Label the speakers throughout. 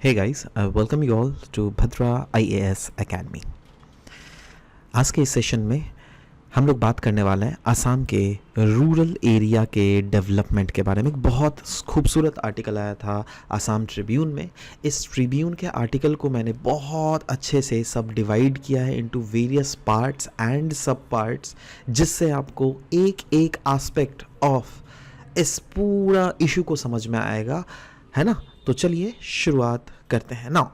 Speaker 1: Hey guys, welcome you all to Bhadra IAS Academy। आज के इस सेशन में हम लोग बात करने वाले हैं आसाम के रूरल एरिया के डेवलपमेंट के बारे में। एक बहुत खूबसूरत आर्टिकल आया था आसाम ट्रिब्यून में। इस ट्रिब्यून के आर्टिकल को मैंने बहुत अच्छे से सब डिवाइड किया है इनटू वेरियस पार्ट्स एंड सब पार्ट्स, जिससे आपको एक एक एस्पेक्ट ऑफ इस पूरा इशू को समझ में आएगा, है ना। तो चलिए शुरुआत करते हैं। नाउ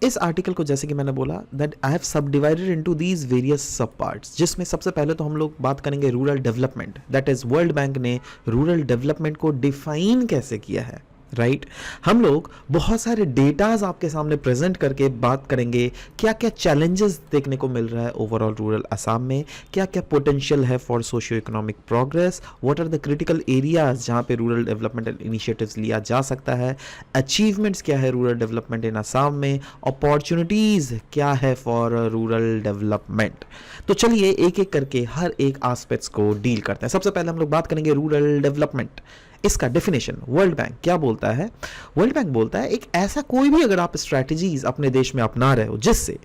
Speaker 1: इस आर्टिकल को जैसे कि मैंने बोला दैट आई हैव सब डिवाइडेड इनटू दीज वेरियस सब पार्ट्स, जिसमें सबसे पहले तो हम लोग बात करेंगे rural development. That is world bank ने रूरल डेवलपमेंट को डिफाइन कैसे किया है, राइट। हम लोग बहुत सारे डेटाज आपके सामने प्रेजेंट करके बात करेंगे क्या क्या चैलेंजेस देखने को मिल रहा है ओवरऑल रूरल असम में, क्या क्या पोटेंशियल है for socio economic progress, what are the critical areas जहाँ पे रूरल डेवलपमेंट इनिशिएटिव्स लिया जा सकता है, अचीवमेंट्स क्या है रूरल डेवलपमेंट इन असम में, अपॉर्चुनिटीज़ क्या है फॉर रूरल डेवलपमेंट। तो चलिए एक एक करके हर एक एस्पेक्ट्स को डील करते हैं। सबसे पहले हम लोग बात करेंगे रूरल डेवलपमेंट। इसका डेफिनेशन वर्ल्ड बैंक क्या बोलता है? वर्ल्ड बैंक बोलता है एक ऐसा कोई भी अगर आप स्ट्रैटेजीज अपने देश में अपना रहे हो जिससे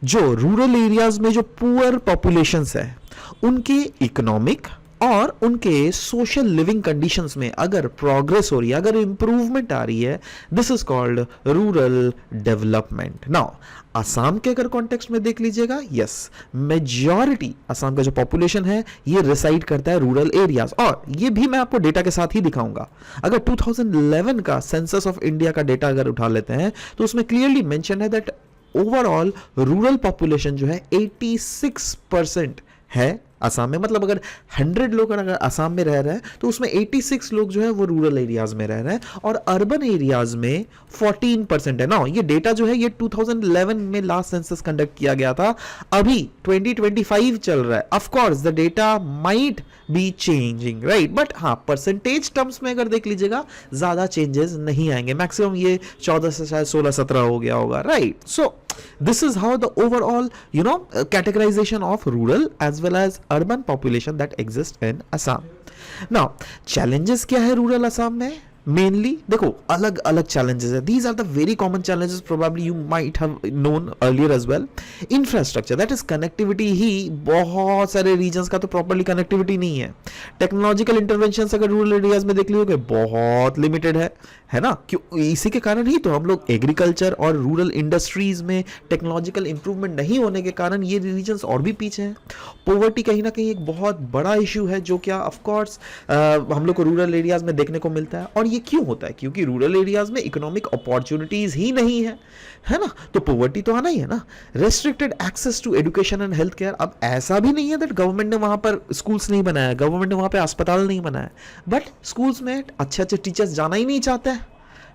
Speaker 1: जो रूरल एरियाज में जो पुअर पॉपुलेशंस है उनके इकोनॉमिक और उनके सोशल लिविंग कंडीशंस में अगर प्रोग्रेस हो रही है, अगर इंप्रूवमेंट आ रही है, this is called rural development. Now Assam के अगर कॉन्टेक्स्ट में देख लीजिएगा, यस, मेजॉरिटी असम का जो पॉपुलेशन है ये रिसाइड करता है रूरल एरियाज, और ये भी मैं आपको डेटा के साथ ही दिखाऊंगा। अगर 2011 का सेंसस ऑफ इंडिया का डेटा अगर उठा लेते हैं तो उसमें क्लियरली मेंशन है दैट ओवरऑल रूरल पॉपुलेशन जो है 86% है असम में। मतलब अगर 100 लोग अगर असम में रह रहे हैं तो उसमें 86 लोग जो है वो रूरल एरियाज में रह रहे हैं, और अर्बन एरियाज में 14% है ना। ये डेटा जो है ये 2011 में लास्ट सेंसस कंडक्ट किया गया था, अभी 2025 चल रहा है। Of course the data might be changing, right, but हाँ परसेंटेज टर्म्स में अगर देख लीजिएगा ज्यादा चेंजेस नहीं आएंगे। मैक्सिमम ये 14 से शायद 16-17 हो गया होगा, right. So this is how the overall categorization of rural as well as urban population that exists in Assam. Now challenges क्या है रूरल असम में? मेनली देखो अलग अलग चैलेंजेस है। These are the very common challenges, probably you might have known earlier as well. Infrastructure, that is connectivity ही बहुत सारे रीजन्स का तो प्रॉपर्ली कनेक्टिविटी नहीं है। टेक्नोलॉजिकल इंटरवेंशन अगर रूरल एरियाज में देख लीजिए बहुत लिमिटेड है ना। क्यों? इसी के कारण ही तो हम लोग एग्रीकल्चर और रूरल इंडस्ट्रीज में टेक्नोलॉजिकल इंप्रूवमेंट नहीं होने के कारण ये रीजन्स और भी पीछे हैं। पॉवर्टी कहीं ना कहीं एक बहुत बड़ा इशू है जो क्या ऑफ कोर्स हम लोग को रूरल एरियाज में देखने को मिलता है। और ये क्यों होता है? क्योंकि रूरल एरियाज में इकोनॉमिक अपॉर्चुनिटीज ही नहीं है ना। तो पॉवर्टी तो आना ही है ना। Restricted access to education and health care. अब ऐसा भी नहीं है दैट गवर्नमेंट ने वहां पर स्कूल्स नहीं बनाया, गवर्नमेंट ने वहां पे अस्पताल नहीं बनाया, बट स्कूल्स में अच्छे अच्छे टीचर्स जाना ही नहीं चाहते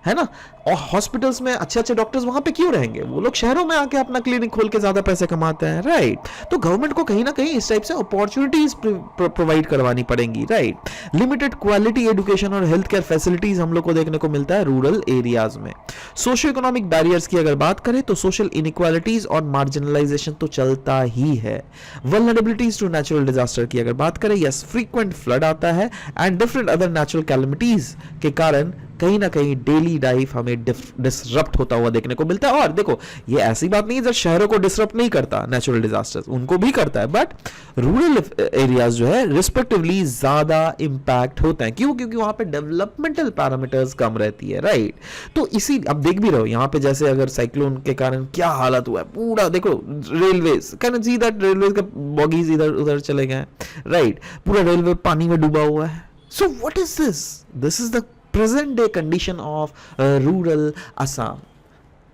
Speaker 1: है ना। और हॉस्पिटल्स में अच्छे अच्छे डॉक्टर्स वहां पे क्यों रहेंगे? वो लोग शहरों में आके अपना क्लिनिक खोल के ज्यादा पैसे कमाते हैं, राइट। तो गवर्नमेंट को कहीं ना कहीं इस टाइप से अपॉर्चुनिटीज प्रोवाइड करवानी पड़ेंगी, राइट। लिमिटेड क्वालिटी एजुकेशन और हेल्थ केयर फैसिलिटीज हम लोग को देखने को मिलता है रूरल एरियाज में। सोशियो इकोनॉमिक बैरियर्स की अगर बात करें तो सोशल इनइक्वालिटीज और मार्जिनलाइजेशन तो चलता ही है। वल्नरेबिलिटीज टू नेचुरल डिजास्टर की अगर बात करें, यस, फ्रीक्वेंट फ्लड आता है and different other natural calamities के कारण कहीं ना कहीं डेली लाइफ हमें डिसरप्ट होता हुआ देखने को मिलता है। और देखो ये ऐसी बात नहीं है जब शहरों को डिसरप्ट नहीं करता नेचुरल डिजास्टर्स, उनको भी करता है, बट रूरल एरियाज जो है रिस्पेक्टिवली ज्यादा इंपैक्ट होता है। क्यों? क्योंकि वहां पे डेवलपमेंटल पैरामीटर्स कम रहती है, राइट। तो इसी अब देख भी रहो यहाँ पे जैसे अगर साइक्लोन के कारण क्या हालत हुआ है, पूरा देखो railways can see that railways का बॉगीज इधर उधर चले गए, राइट। पूरा रेलवे पानी में डूबा हुआ है। So what is this? This is the present day condition of rural Assam,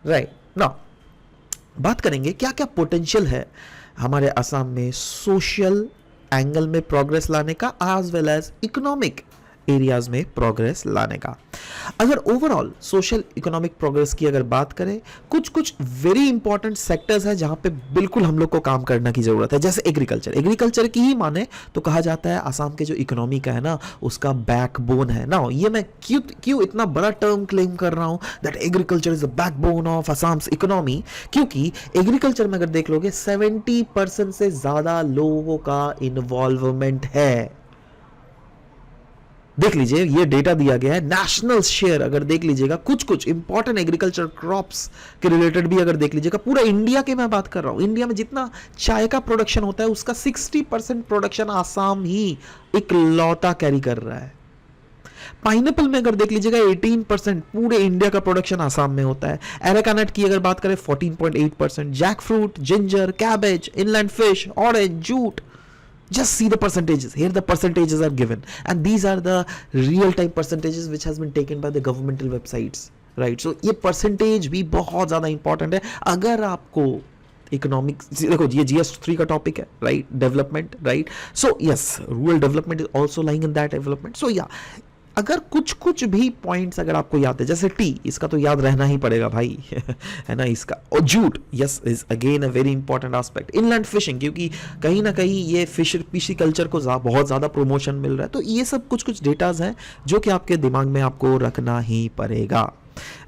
Speaker 1: right now। बात करेंगे क्या क्या पोटेंशियल है हमारे असम में सोशल एंगल में प्रोग्रेस लाने का, as well as economic areas में प्रोग्रेस लाने का। अगर ओवरऑल सोशल इकोनॉमिक प्रोग्रेस की अगर बात करें, कुछ कुछ वेरी इंपॉर्टेंट सेक्टर्स हैं जहां पे बिल्कुल हम लोग को काम करने की जरूरत है। जैसे एग्रीकल्चर की ही माने तो कहा जाता है असम के जो इकोनॉमी का है ना उसका बैकबोन है ना। ये मैं क्यों इतना बड़ा टर्म क्लेम कर रहा हूं that agriculture is the backbone of Assam's economy, क्योंकि एग्रीकल्चर में अगर देख लोगे 70% से ज्यादा लोगों का इन्वॉल्वमेंट है। देख लीजिए ये डेटा दिया गया है, नेशनल शेयर अगर देख लीजिएगा, कुछ कुछ इंपॉर्टेंट एग्रीकल्चर क्रॉप्स के रिलेटेड भी अगर देख लीजिएगा, पूरा इंडिया के मैं बात कर रहा हूं, इंडिया में जितना चाय का प्रोडक्शन होता है उसका 60% प्रोडक्शन आसाम ही इकलौता कैरी कर रहा है। पाइनएप्पल में अगर देख लीजिएगा 18% पूरे इंडिया का प्रोडक्शन आसाम में होता है। एरेका की अगर बात करें 14.8%, jack fruit, ginger, cabbage, inland fish, orange, jute, just see the percentages here, the percentages are given and these are the real time percentages which has been taken by the governmental websites, right? So ये percentage भी बहुत ज़्यादा important है अगर आपको economic, देखो ये GS3 का टॉपिक है, right, development, right, so yes rural development is also lying in that development. So या अगर कुछ कुछ भी पॉइंट्स अगर आपको याद है, जैसे टी, इसका तो याद रहना ही पड़ेगा भाई है ना इसका, और jute, yes is again a very important aspect. Inland fishing, क्योंकि कहीं ना कहीं ये फिशी कल्चर को बहुत ज़्यादा प्रमोशन मिल रहा है, तो ये सब कुछ कुछ डेटाज हैं जो कि आपके दिमाग में आपको रखना ही पड़ेगा,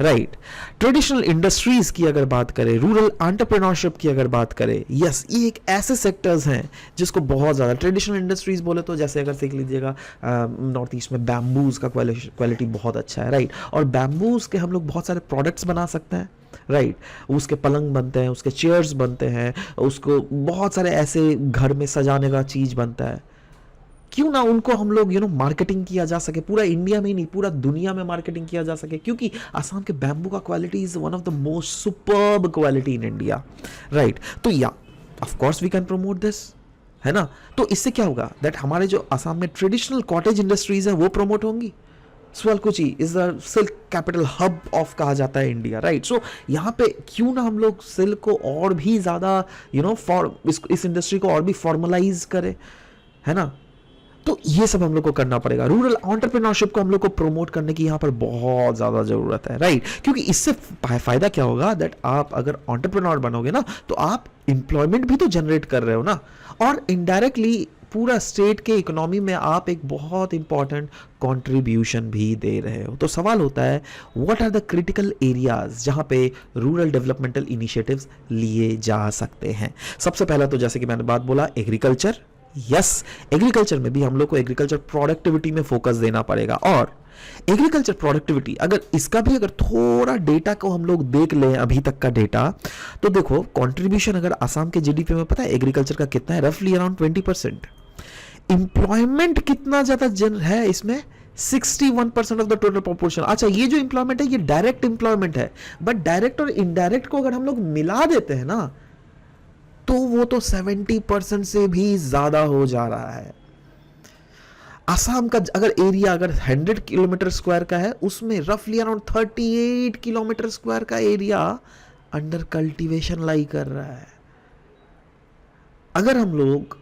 Speaker 1: राइट। ट्रेडिशनल इंडस्ट्रीज की अगर बात करें, रूरल एंटरप्रेन्योरशिप की अगर बात करें, यस ये एक ऐसे सेक्टर्स हैं जिसको बहुत ज़्यादा ट्रेडिशनल इंडस्ट्रीज बोले तो जैसे अगर देख लीजिएगा नॉर्थ ईस्ट में बैम्बूज का क्वालिटी बहुत अच्छा है, राइट, और बैम्बूज के हम लोग बहुत सारे प्रोडक्ट्स बना सकते हैं, राइट, उसके पलंग बनते हैं, उसके चेयर्स बनते हैं, उसको बहुत सारे ऐसे घर में सजाने का चीज़ बनता है। क्यों ना उनको हम लोग मार्केटिंग किया जा सके, पूरा इंडिया में ही नहीं पूरा दुनिया में मार्केटिंग किया जा सके, क्योंकि आसाम के बैम्बू का quality is one of the most superb quality in India, right. तो या of course we can promote this, है ना। तो इससे क्या होगा दैट हमारे जो आसाम में ट्रेडिशनल कॉटेज इंडस्ट्रीज है वो प्रमोट होंगी। Sualkuchi is the silk capital hub of कहा जाता है इंडिया, राइट। सो यहाँ पे क्यों ना हम लोग सिल्क को और भी ज़्यादा इस इंडस्ट्री को और भी फॉर्मलाइज करें, है ना। तो ये सब हम लोग को करना पड़ेगा। रूरल एंटरप्रेन्योरशिप को हम लोग को प्रमोट करने की यहाँ पर बहुत ज़्यादा ज़रूरत है, राइट, क्योंकि इससे फ़ायदा क्या होगा दैट आप अगर एंटरप्रेन्योर बनोगे ना तो आप एम्प्लॉयमेंट भी तो जनरेट कर रहे हो ना, और इनडायरेक्टली पूरा स्टेट के इकोनॉमी में आप एक बहुत इंपॉर्टेंट कंट्रीब्यूशन भी दे रहे हो। तो सवाल होता है what are the critical areas जहाँ पे रूरल डेवलपमेंटल इनिशिएटिव्स लिए जा सकते हैं। सबसे पहला तो जैसे कि मैंने बात बोला एग्रीकल्चर, यस एग्रीकल्चर में भी हम लोग को एग्रीकल्चर प्रोडक्टिविटी में फोकस देना पड़ेगा। और एग्रीकल्चर प्रोडक्टिविटी अगर इसका भी अगर थोड़ा डेटा को हम लोग देख लें अभी तक का डेटा, तो देखो कंट्रीब्यूशन अगर आसाम के जीडीपी में पता है एग्रीकल्चर का कितना है, रफली अराउंड 20%। एम्प्लॉयमेंट कितना ज्यादा है इसमें, 61% ऑफ द टोटल पॉपुलेशन। अच्छा ये जो एम्प्लॉयमेंट है ये डायरेक्ट एम्प्लॉयमेंट है, बट डायरेक्ट और इनडायरेक्ट को अगर हम लोग मिला देते हैं ना तो वो तो 70% से भी ज्यादा हो जा रहा है। आसाम का अगर एरिया अगर 100 किलोमीटर स्क्वायर का है उसमें रफली अराउंड 38 किलोमीटर स्क्वायर का एरिया अंडर कल्टीवेशन लाई कर रहा है। अगर हम लोग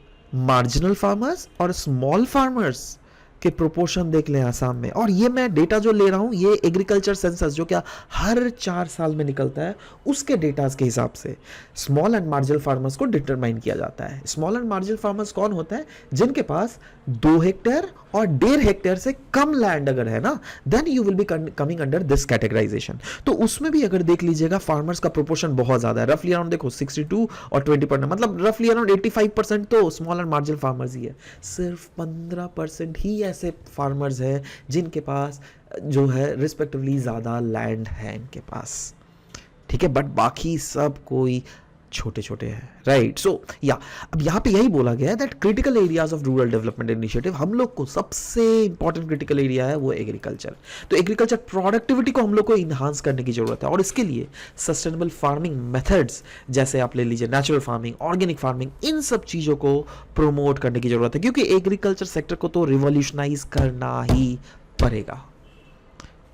Speaker 1: मार्जिनल फार्मर्स और स्मॉल फार्मर्स के प्रोपोर्शन देख लें आसाम में, और ये मैं डेटा जो ले रहा हूं ये एग्रीकल्चर सेंसस जो क्या हर 4 साल में निकलता है उसके डेटाज के हिसाब से स्मॉल एंड मार्जिनल फार्मर्स को डिटरमाइन किया जाता है। स्मॉल एंड मार्जिनल फार्मर्स कौन होता है, जिनके पास 2 हेक्टेयर और 1.5 हेक्टेयर से कम लैंड अगर है ना, then you will be coming under this categorization. तो उसमें भी अगर देख लीजिएगा फार्मर्स का प्रोपोर्शन बहुत ज्यादा है, रफली अराउंड देखो 62 और 20%, मतलब रफली अराउंड 85% तो स्मॉल एंड मार्जिनल फार्मर्स ही है। सिर्फ 15% ही ऐसे फार्मर्स हैं जिनके पास जो है रिस्पेक्टिवली ज्यादा लैंड है इनके पास, ठीक है, बट बाकी सब कोई छोटे छोटे हैं, राइट। सो या अब यहाँ पे यही बोला गया है that critical areas of rural development initiative, हम लोग को सबसे इंपॉर्टेंट क्रिटिकल एरिया है वो एग्रीकल्चर। तो एग्रीकल्चर प्रोडक्टिविटी को हम लोग को इन्हांस करने की जरूरत है, और इसके लिए सस्टेनेबल फार्मिंग मेथड्स जैसे आप ले लीजिए नेचुरल फार्मिंग, ऑर्गेनिक फार्मिंग, इन सब चीज़ों को प्रोमोट करने की जरूरत है, क्योंकि एग्रीकल्चर सेक्टर को तो रिवॉल्यूशनाइज करना ही पड़ेगा।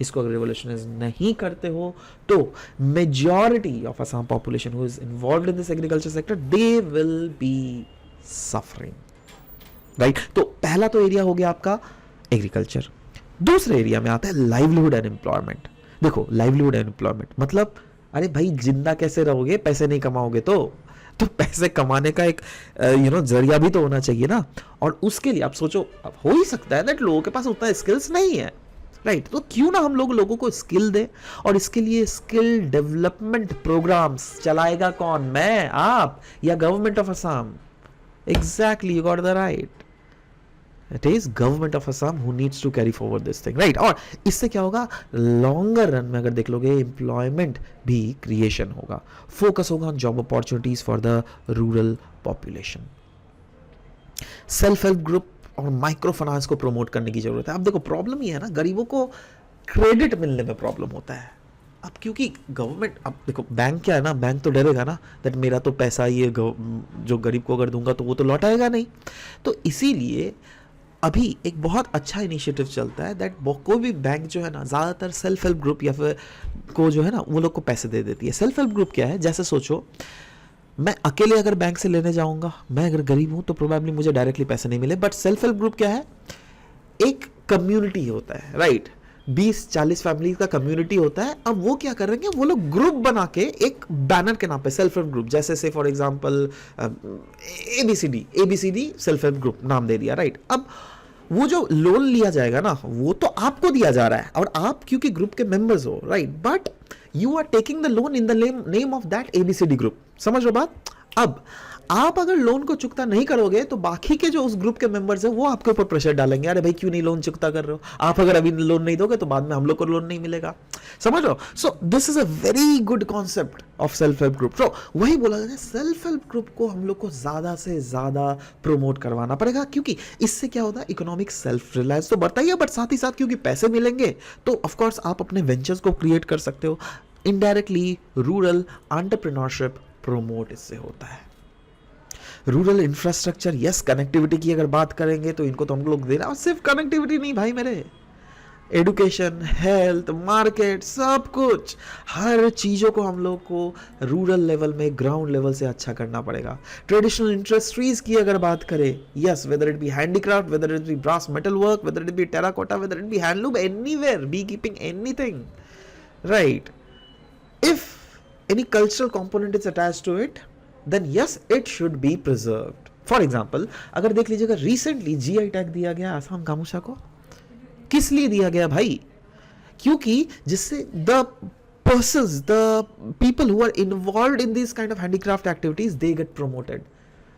Speaker 1: इसको अगर रिवॉल्यूशनाइज नहीं करते हो तो majority of Assam population who is involved in this agriculture sector they will be suffering, right. तो पहला तो एरिया हो गया आपका एग्रीकल्चर। दूसरे एरिया में आता है लाइवलीहुड एंड एम्प्लॉयमेंट। देखो लाइवलीहुड एंड एम्प्लॉयमेंट मतलब अरे भाई जिंदा कैसे रहोगे, पैसे नहीं कमाओगे तो पैसे कमाने का एक जरिया भी तो होना चाहिए ना। और उसके लिए आप सोचो, अब हो ही सकता है दैट लोगों के पास उतना स्किल्स नहीं है, राइट। तो क्यों ना हम लोगों को स्किल दे, और इसके लिए स्किल डेवलपमेंट प्रोग्राम्स चलाएगा कौन, मैं, आप, या government of Assam? Exactly, you got the right, it is government of Assam who needs to carry forward this thing, right. और इससे क्या होगा, लॉन्गर रन में अगर देख लोगे एम्प्लॉयमेंट भी क्रिएशन होगा, फोकस होगा on job opportunities for the rural population. Self help group और माइक्रो फाइनेंस को प्रमोट करने की जरूरत है। अब देखो प्रॉब्लम ये है ना, गरीबों को क्रेडिट मिलने में प्रॉब्लम होता है। अब क्योंकि गवर्नमेंट, अब देखो बैंक क्या है ना, बैंक तो डरेगा ना दैट मेरा तो पैसा ये जो गरीब को अगर दूंगा तो वो तो लौटाएगा नहीं। तो इसीलिए अभी एक बहुत अच्छा इनिशिएटिव चलता है दैट कोई भी बैंक जो है ना ज़्यादातर सेल्फ हेल्प ग्रुप या फिर को जो है ना वो लोग को पैसे दे देती है। सेल्फ हेल्प ग्रुप क्या है, जैसे सोचो मैं अकेले अगर बैंक से लेने जाऊंगा, मैं अगर गरीब हूं तो प्रोबेबली मुझे डायरेक्टली पैसे नहीं मिले, बट सेल्फ हेल्प ग्रुप क्या है, एक कम्युनिटी होता है, राइट। 20-40 फैमिली का कम्युनिटी होता है। अब वो क्या कर रहे हैं, वो लोग ग्रुप बना के एक बैनर के नाम पे सेल्फ हेल्प ग्रुप, जैसे से for example ABCD self help group नाम दे दिया, राइट। अब वो जो लोन लिया जाएगा ना वो तो आपको दिया जा रहा है और आप क्योंकि ग्रुप के मेंबर्स हो, right, but you are taking the loan in the name of that ABCD group. समझ लो बात। अब आप अगर लोन को चुकता नहीं करोगे तो बाकी के जो उस ग्रुप के मेंबर्स हैं वो आपके ऊपर प्रेशर डालेंगे, अरे भाई क्यों नहीं लोन चुकता कर रहे हो, आप अगर अभी लोन नहीं दोगे तो बाद में हम लोग को लोन नहीं मिलेगा। समझ लो। So this is a very good concept of self help group. तो वही बोला जाता है, सेल्फ हेल्प ग्रुप को हम लोग को ज्यादा से ज्यादा प्रमोट करवाना पड़ेगा, क्योंकि इससे क्या होता है, इकोनॉमिक सेल्फ रिलायंस तो बढ़ता ही है, बट साथ ही साथ क्योंकि पैसे मिलेंगे तो ऑफकोर्स आप अपने वेंचर्स को क्रिएट कर सकते हो। इनडायरेक्टली रूरल एंटरप्रेन्योरशिप प्रमोट इससे होता है। रूरल इंफ्रास्ट्रक्चर, यस, कनेक्टिविटी की अगर बात करेंगे तो इनको तो हम लोग दे रहे हैं, और सिर्फ कनेक्टिविटी नहीं भाई मेरे, एडुकेशन, हेल्थ, मार्केट, सब कुछ, हर चीज़ों को हम लोग को रूरल लेवल में, ग्राउंड लेवल से अच्छा करना पड़ेगा। ट्रेडिशनल इंडस्ट्रीज की अगर बात करें, yes, whether it be handicraft, whether it be brass metal work, whether it be terracotta, whether it be handloom, anywhere, be keeping, anything, right. If any cultural component is attached to it, then yes, it should be preserved. For example, अगर देख लीजिएगा recently GI tag दिया गया आसाम गामूसा को। किस लिए दिया गया भाई? क्योंकि जिससे the persons, the people who are involved in these kind of handicraft activities, they get promoted.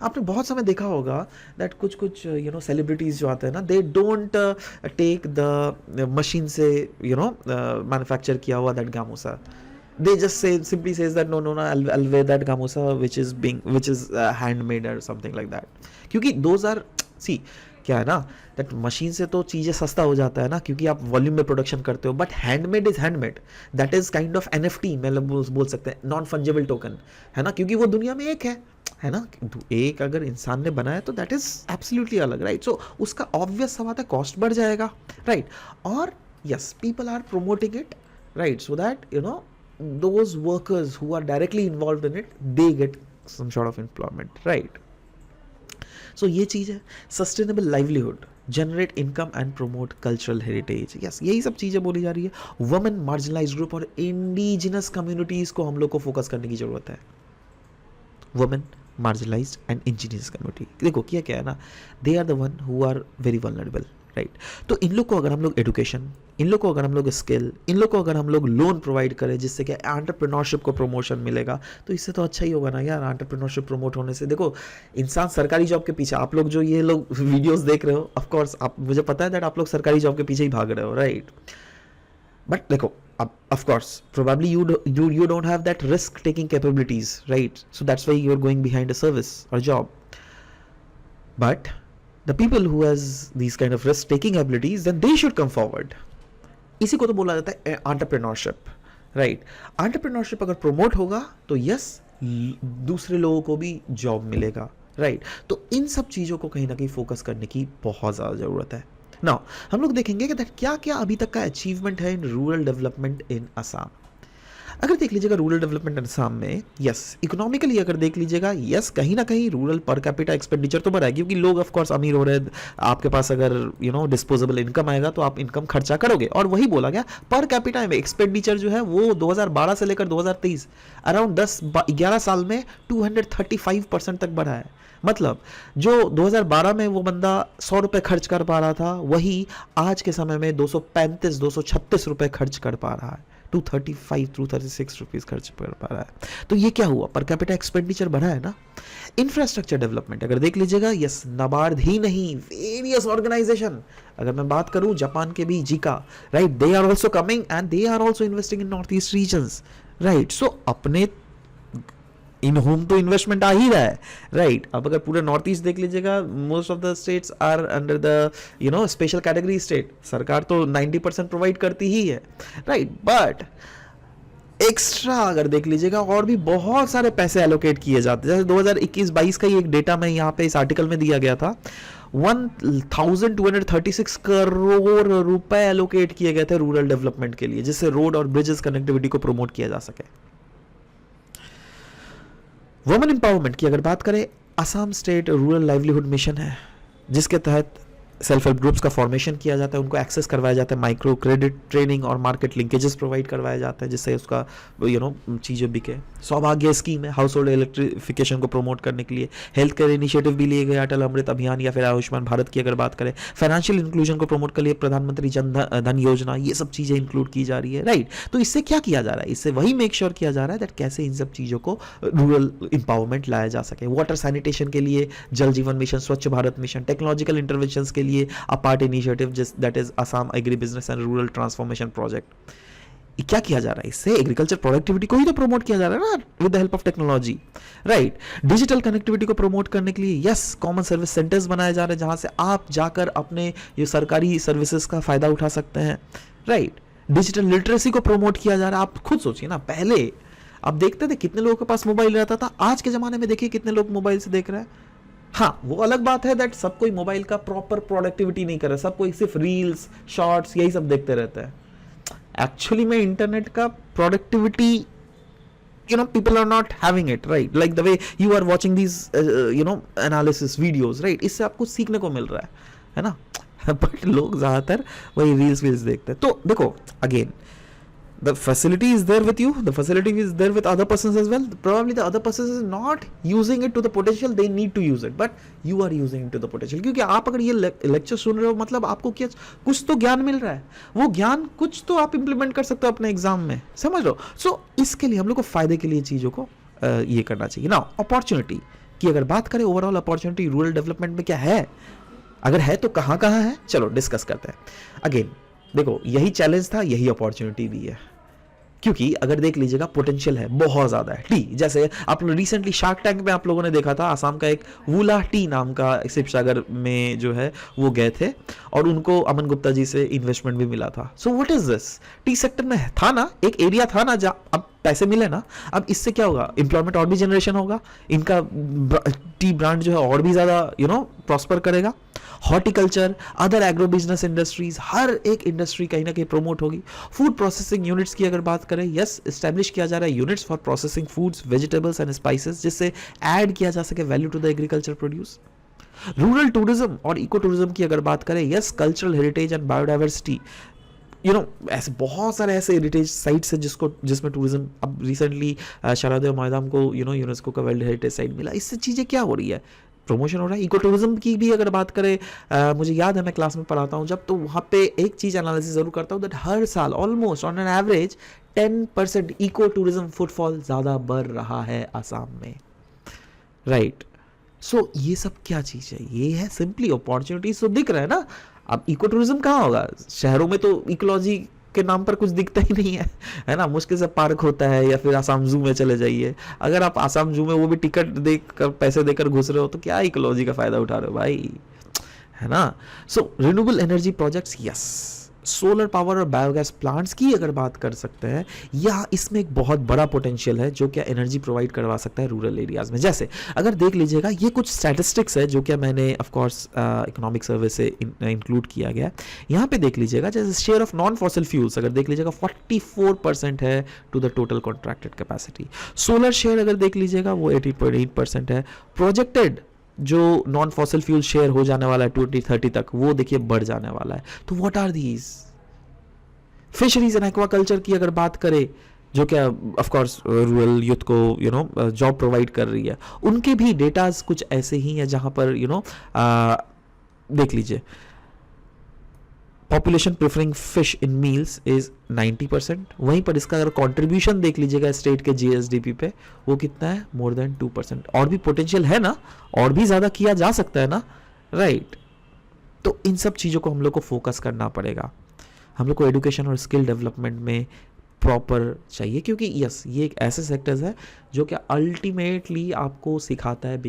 Speaker 1: आपने बहुत समय देखा होगा दैट कुछ कुछ सेलिब्रिटीज जो आते हैं ना, they don't take the machine से मैन्युफैक्चर किया हुआ that gamusa. They just simply says that no, I'll wear that gamusa which is handmade or something like that. क्योंकि those are, see, क्या है ना, that मशीन से तो चीज़ें सस्ता हो जाता है ना, क्योंकि आप वॉल्यूम में प्रोडक्शन करते हो, but handmade is handmade, that is kind of NFT, मतलब बोल सकते हैं नॉन फंजेबल टोकन, है ना, क्योंकि वो दुनिया में एक है ना, एक अगर इंसान ने बनाया तो दैट इज एब्सोल्युटली अलग, राइट। सो उसका ऑब्वियस सा बात है, कॉस्ट बढ़ जाएगा, राइट। और yes, people are promoting it, right, so that those workers who are directly involved in it, they get some sort of employment, right? So ये चीज़ है। sustainable livelihood, generate income and promote cultural heritage, yes, यही सब चीज़ें बोली जा रही है। women, marginalized group और indigenous communities को हम लोग को फोकस करने की जरूरत है। women, marginalized and indigenous community, देखो क्या है ना, they are the one who are very vulnerable, right. तो इन लोग को अगर हम लोग एडुकेशन, इन लोग को अगर हम लोग स्किल, इन लोग को अगर हम लोग लोन प्रोवाइड करें, जिससे क्या एंटरप्रेन्योरशिप को प्रमोशन मिलेगा, तो इससे तो अच्छा ही होगा ना यार। एंटरप्रेन्योरशिप प्रमोट होने से देखो, इंसान सरकारी जॉब के पीछे, आप लोग जो ये लोग वीडियोस देख रहे हो, ऑफ कोर्स आप, मुझे पता है दैट आप लोग सरकारी जॉब के पीछे ही भाग रहे हो, राइट। बट देखो, अब of course probably you don't have that risk taking capabilities, right? So that's why you are going behind a service or job. But the people who has these kind of risk taking abilities, then they should come forward. इसी को तो बोला जाता है entrepreneurship, right. Entrepreneurship अगर promote होगा तो yes, दूसरे लोगों को भी जॉब मिलेगा, राइट। तो इन सब चीज़ों को कहीं ना कहीं फोकस करने की बहुत ज़्यादा ज़रूरत है। नाउ हम लोग देखेंगे कि क्या क्या अभी तक का अचीवमेंट है in rural development in Assam. अगर देख लीजिएगा रूरल डेवलपमेंट इन असम में, यस, इकोनॉमिकली अगर देख लीजिएगा, यस, कहीं ना कहीं रूरल पर कैपिटा एक्सपेंडिचर तो बढ़ा है, क्योंकि लोग ऑफ कोर्स अमीर हो रहे हैं। आपके पास अगर डिस्पोजेबल इनकम आएगा तो आप इनकम खर्चा करोगे, और वही बोला गया पर कैपिटा में एक्सपेंडिचर जो है वो 2012 से लेकर 2023 अराउंड 10-11 साल में 235% तक बढ़ा है। मतलब जो 2012 में वो बंदा 100 रुपये खर्च कर पा रहा था, वही आज के समय में 235-236 रुपये खर्च कर पा रहा है, 235 236 रुपीज़ खर्च कर पा रहा है। तो ये क्या हुआ, पर कैपिटा एक्सपेंडिचर बढ़ा है ना। इंफ्रास्ट्रक्चर डेवलपमेंट अगर देख लीजिएगा, यस, नाबार्ड ही नहीं, वेरियस ऑर्गेनाइजेशन, अगर मैं बात करूं जापान के भी JICA, right, they are also coming and they are also investing in north east regions, right. So अपने इन होम तो इन्वेस्टमेंट आ ही रहा है, राइट। अब अगर पूरे नॉर्थ ईस्ट देख लीजिएगा, most of the states are under the special category state, सरकार तो 90% प्रोवाइड करती ही है, राइट। बट एक्स्ट्रा अगर देख लीजिएगा और भी बहुत सारे पैसे एलोकेट किए जाते हैं। जैसे 2021-22 का ही एक डेटा में यहाँ पे इस आर्टिकल में दिया गया था, 1236 करोड़ रुपए एलोकेट किए गए थे रूरल डेवलपमेंट के लिए, जिससे रोड और ब्रिजेस कनेक्टिविटी को प्रमोट किया जा सके। वुमेन एम्पावरमेंट की अगर बात करें, Assam state rural livelihood mission है, जिसके तहत सेल्फ हेल्प ग्रुप्स का फॉर्मेशन किया जाता है, उनको एक्सेस करवाया जाता है, माइक्रो क्रेडिट ट्रेनिंग और मार्केट लिंकेजेस प्रोवाइड करवाए जाते हैं, जिससे उसका चीज़ें बिके। सौभाग्य स्कीम है, हाउस होल्ड इलेक्ट्रिफिकेशन को प्रमोट करने के लिए। हेल्थ केयर इनिशिएटिव भी लिए गए, अटल अमृत अभियान या फिर आयुष्मान भारत की अगर बात करें। फाइनेंशियल इंक्लूजन को प्रमोट के लिए प्रधानमंत्री जन धन योजना, ये सब चीज़ें इंक्लूड की जा रही है, राइट। तो इससे क्या किया जा रहा है, इससे वही मेक श्योर किया जा रहा है दैट कैसे इन सब चीज़ों को रूरल इंपावरमेंट लाया जा सके। वाटर सैनिटेशन के लिए जल जीवन मिशन, स्वच्छ भारत मिशन, टेक्नोलॉजिकल इंटरवेंशन के लिए apart initiative that is Assam agri business and rural transformation project. क्या किया जा रहा है, इससे एग्रीकल्चर प्रोडक्टिविटी को ही तो प्रमोट किया जा रहा है ना, with the help of technology, right. Digital connectivity को प्रमोट करने के लिए यस कॉमन सर्विस सेंटर्स बनाए जा रहे हैं, जहां से आप जाकर अपने ये सरकारी सर्विसेज का फायदा उठा सकते हैं, राइट। डिजिटल लिटरेसी को प्रमोट किया जा रहा है। आप खुद सोचिए ना, पहले आप देखते थे कितने लोगों के पास मोबाइल रहता था, आज के जमाने में देखिए कितने लोग मोबाइल से देख रहे हैं। हाँ, वो अलग बात है दैट सब कोई मोबाइल का प्रॉपर प्रोडक्टिविटी नहीं कर रहा, सब कोई सिर्फ रील्स, शॉर्ट्स, यही सब देखते रहते हैं। एक्चुअली में इंटरनेट का productivity, people are not having it, right, like the way you are watching these analysis videos, right, इससे आपको सीखने को मिल रहा है ना। बट लोग ज्यादातर वही रील्स देखते हैं। तो देखो, again the facility is there with you, the facility is there with other persons as well. Probably the other person is not using it to the potential they need to use it, but you are using it to the potential। क्योंकि आप अगर ये lecture सुन रहे हो, मतलब आपको क्या कुछ तो ज्ञान मिल रहा है, वो ज्ञान कुछ तो आप इंप्लीमेंट कर सकते हो अपने एग्जाम में, समझ लो। सो इसके लिए हम लोग को फायदे के लिए चीज़ों को ये करना चाहिए ना। अपॉर्चुनिटी की अगर बात करें, ओवरऑल अपॉर्चुनिटी रूरल डेवलपमेंट में क्या है, अगर है तो कहाँ कहाँ है, चलो डिस्कस करते हैं। अगेन देखो, यही चैलेंज था, यही अपॉर्चुनिटी भी है, क्योंकि अगर देख लीजिएगा पोटेंशियल है, बहुत ज्यादा है। टी, जैसे आप लोग रिसेंटली शार्क टैंक में आप लोगों ने देखा था, आसाम का एक वुला टी नाम का शिवसागर में जो है वो गए थे और उनको अमन गुप्ता जी से इन्वेस्टमेंट भी मिला था। So what is this, T sector में था ना, एक एरिया था ना जहाँ अब पैसे मिले ना, अब इससे क्या होगा, एम्प्लॉयमेंट और भी जनरेशन होगा, इनका टी ब्रांड जो है और भी ज्यादा प्रॉस्पर करेगा। Horticulture, other agro business industries, हर एक इंडस्ट्री कहीं ना कहीं प्रमोट होगी। फूड प्रोसेसिंग यूनिट्स की अगर बात करें, यस एस्टैब्लिश किया जा रहा है units for processing foods, vegetables and spices, जिससे ऐड किया जा सके value to the agriculture produce. Rural tourism और इको टूरिज्म की अगर बात करें, yes cultural heritage and biodiversity, ऐसे बहुत सारे ऐसे हेरिटेज साइट्स हैं जिसमें टूरिज्म, अब रिसेंटली शारदेव मैदान को यूनेस्को का वर्ल्ड हेरिटेज साइट मिला। इससे चीज़ें क्या हो रही है, प्रमोशन हो रहा है। इको टूरिज्म की भी अगर बात करें, मुझे याद है मैं क्लास में पढ़ाता हूँ जब, तो वहाँ पे एक चीज़ एनालिसिस जरूर करता हूँ दैट हर साल almost on an average 10% eco tourism footfall ज़्यादा बढ़ रहा है आसाम में, राइट। सो ये सब क्या चीज़ है, ये है सिंपली अपॉर्चुनिटीज। तो दिख रहा है ना, अब इको टूरिज्म कहाँ होगा, शहरों में तो इकोलॉजी के नाम पर कुछ दिखता ही नहीं है ना, मुश्किल से पार्क होता है, या फिर आसाम जू में चले जाइए। अगर आप आसाम जू में वो भी टिकट देकर पैसे देकर घुस रहे हो, तो क्या इकोलॉजी का फायदा उठा रहे हो भाई, है ना। So renewable energy projects, yes solar power और बायोगैस प्लांट्स की अगर बात कर सकते हैं, या इसमें एक बहुत बड़ा पोटेंशियल है जो क्या एनर्जी प्रोवाइड करवा सकता है रूरल एरियाज में। जैसे अगर देख लीजिएगा, ये कुछ स्टैटिस्टिक्स है जो क्या मैंने ऑफ कोर्स इकोनॉमिक सर्वे से इंक्लूड किया गया। यहाँ पे देख लीजिएगा, जैसे share of non fossil fuels अगर देख लीजिएगा 44% है to the total contracted capacity. Solar share अगर देख लीजिएगा वो 18.8% है। प्रोजेक्टेड जो नॉन फॉसिल फ्यूल शेयर हो जाने वाला है 2030 तक, वो देखिए बढ़ जाने वाला है। तो what are these, fisheries and aquaculture की अगर बात करें, जो क्या ऑफ कोर्स रूरल यूथ को जॉब प्रोवाइड कर रही है, उनके भी डेटाज कुछ ऐसे ही हैं जहां पर देख लीजिए population preferring fish in meals is 90%। वहीं पर इसका अगर कंट्रीब्यूशन देख लीजिएगा स्टेट के जीएसडीपी पे, वो कितना है, मोर देन 2%। और भी पोटेंशियल है ना, और भी ज़्यादा किया जा सकता है ना, राइट। तो इन सब चीज़ों को हम लोग को फोकस करना पड़ेगा। हम लोग को एजुकेशन और स्किल डेवलपमेंट में प्रॉपर चाहिए, क्योंकि यस ये एक ऐसे सेक्टर्स है जो कि अल्टीमेटली आपको सिखाता है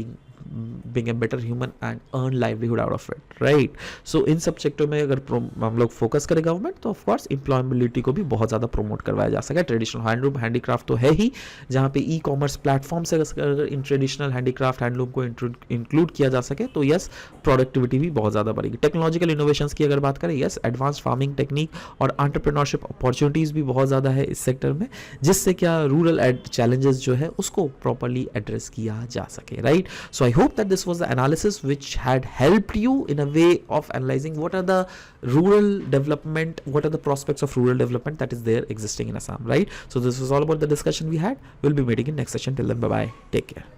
Speaker 1: being a better human and earn livelihood out of it, right? So इन सब सेक्टर में अगर हम लोग फोकस करें गवर्नमेंट, तो ऑफ कोर्स एम्प्लॉयबिलिटी को भी बहुत ज़्यादा प्रमोट करवाया जा सके। ट्रेडिशनल हैंडलूम हैंडीक्राफ्ट तो है ही, जहाँ पे ई कॉमर्स प्लेटफॉर्म से अगर इन ट्रेडिशनल हैंडीक्राफ्ट हैंडलूम को इंक्लूड किया जा सके तो यस प्रोडक्टिविटी भी बहुत ज़्यादा बढ़ेगी। टेक्नोलॉजिकल इनोवेशंस की अगर बात करें, यस एडवांस फार्मिंग टेक्निक और एंटरप्रेन्योरशिप अपॉर्चुनिटीज़ भी बहुत ज़्यादा है इस सेक्टर में, जिससे क्या रूरल चैलेंजेस जो है उसको प्रॉपरली एड्रेस किया जा सके, right. So I hope that this was the analysis which had helped you in a way of analyzing what are the rural development, what are the prospects of rural development that is there existing in Assam, right? So this was all about the discussion we had. We'll be meeting in next session. Till then, bye bye. Take care.